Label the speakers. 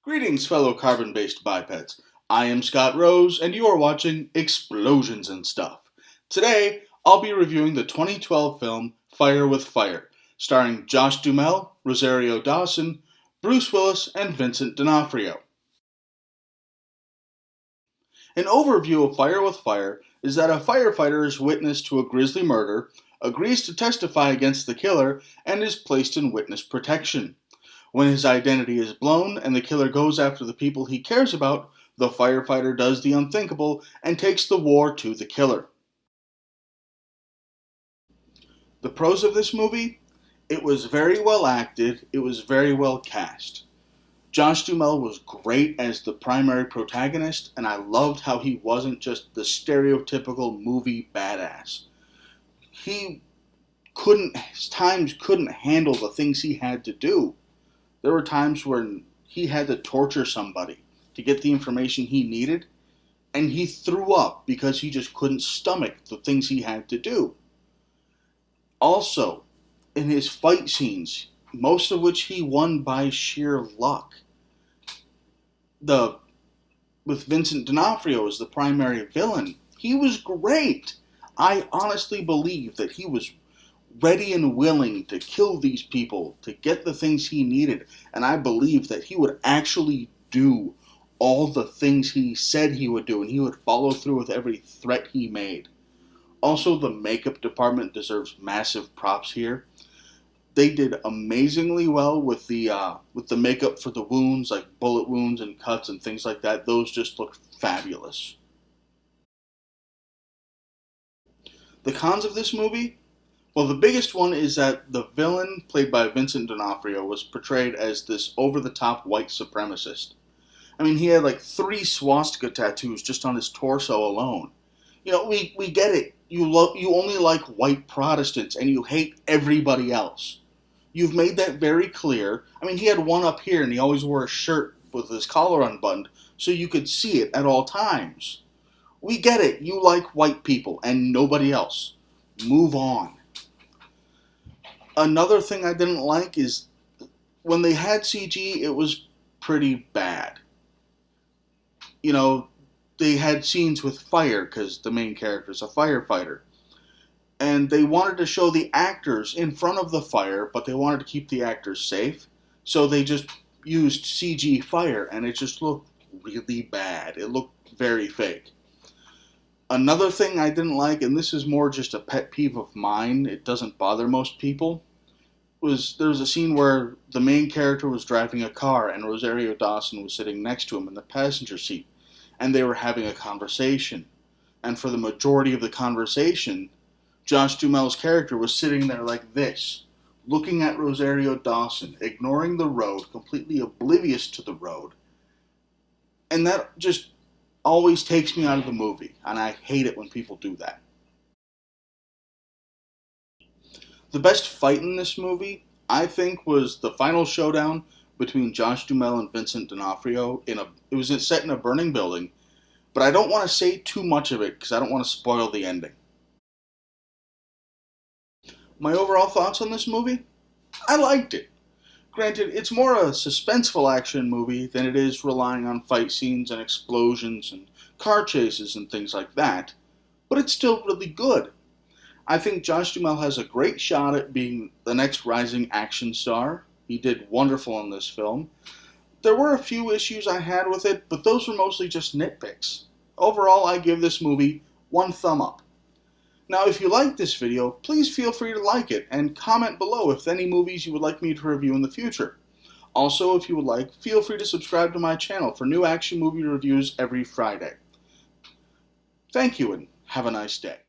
Speaker 1: Greetings, fellow carbon-based bipeds. I am Scott Rose, and you are watching Explosions and Stuff. Today, I'll be reviewing the 2012 film Fire with Fire, starring Josh Duhamel, Rosario Dawson, Bruce Willis, and Vincent D'Onofrio. An overview of Fire with Fire is that a firefighter is witness to a grisly murder, agrees to testify against the killer, and is placed in witness protection. When his identity is blown and the killer goes after the people he cares about, the firefighter does the unthinkable and takes the war to the killer. The pros of this movie? It was very well acted, it was very well cast. Josh Duhamel was great as the primary protagonist, and I loved how he wasn't just the stereotypical movie badass. He couldn't handle the things he had to do. There were times when he had to torture somebody to get the information he needed, and he threw up because he just couldn't stomach the things he had to do. Also, in his fight scenes, most of which he won by sheer luck. With Vincent D'Onofrio as the primary villain, he was great. I honestly believe that he was ready and willing to kill these people to get the things he needed, and I believe that he would actually do all the things he said he would do, and he would follow through with every threat he made. Also, the makeup department deserves massive props here. They did amazingly well with the makeup for the wounds, like bullet wounds and cuts and things like that. Those just look fabulous. The cons of this movie? Well, the biggest one is that the villain, played by Vincent D'Onofrio, was portrayed as this over-the-top white supremacist. I mean, he had like 3 swastika tattoos just on his torso alone. You know, we get it. You only like white Protestants, and you hate everybody else. You've made that very clear. I mean, he had one up here, and he always wore a shirt with his collar unbuttoned, so you could see it at all times. We get it. You like white people, and nobody else. Move on. Another thing I didn't like is when they had CG, it was pretty bad. You know, they had scenes with fire because the main character is a firefighter. And they wanted to show the actors in front of the fire, but they wanted to keep the actors safe. So they just used CG fire, and it just looked really bad. It looked very fake. Another thing I didn't like, and this is more just a pet peeve of mine, it doesn't bother most people, was there was a scene where the main character was driving a car and Rosario Dawson was sitting next to him in the passenger seat, and they were having a conversation. And for the majority of the conversation, Josh Duhamel's character was sitting there like this, looking at Rosario Dawson, ignoring the road, completely oblivious to the road. And that just always takes me out of the movie, and I hate it when people do that. The best fight in this movie, I think, was the final showdown between Josh Duhamel and Vincent D'Onofrio. It was set in a burning building, but I don't want to say too much of it because I don't want to spoil the ending. My overall thoughts on this movie? I liked it. Granted, it's more a suspenseful action movie than it is relying on fight scenes and explosions and car chases and things like that, but it's still really good. I think Josh Duhamel has a great shot at being the next rising action star. He did wonderful in this film. There were a few issues I had with it, but those were mostly just nitpicks. Overall, I give this movie 1 thumb up. Now, if you liked this video, please feel free to like it and comment below if any movies you would like me to review in the future. Also, if you would like, feel free to subscribe to my channel for new action movie reviews every Friday. Thank you and have a nice day.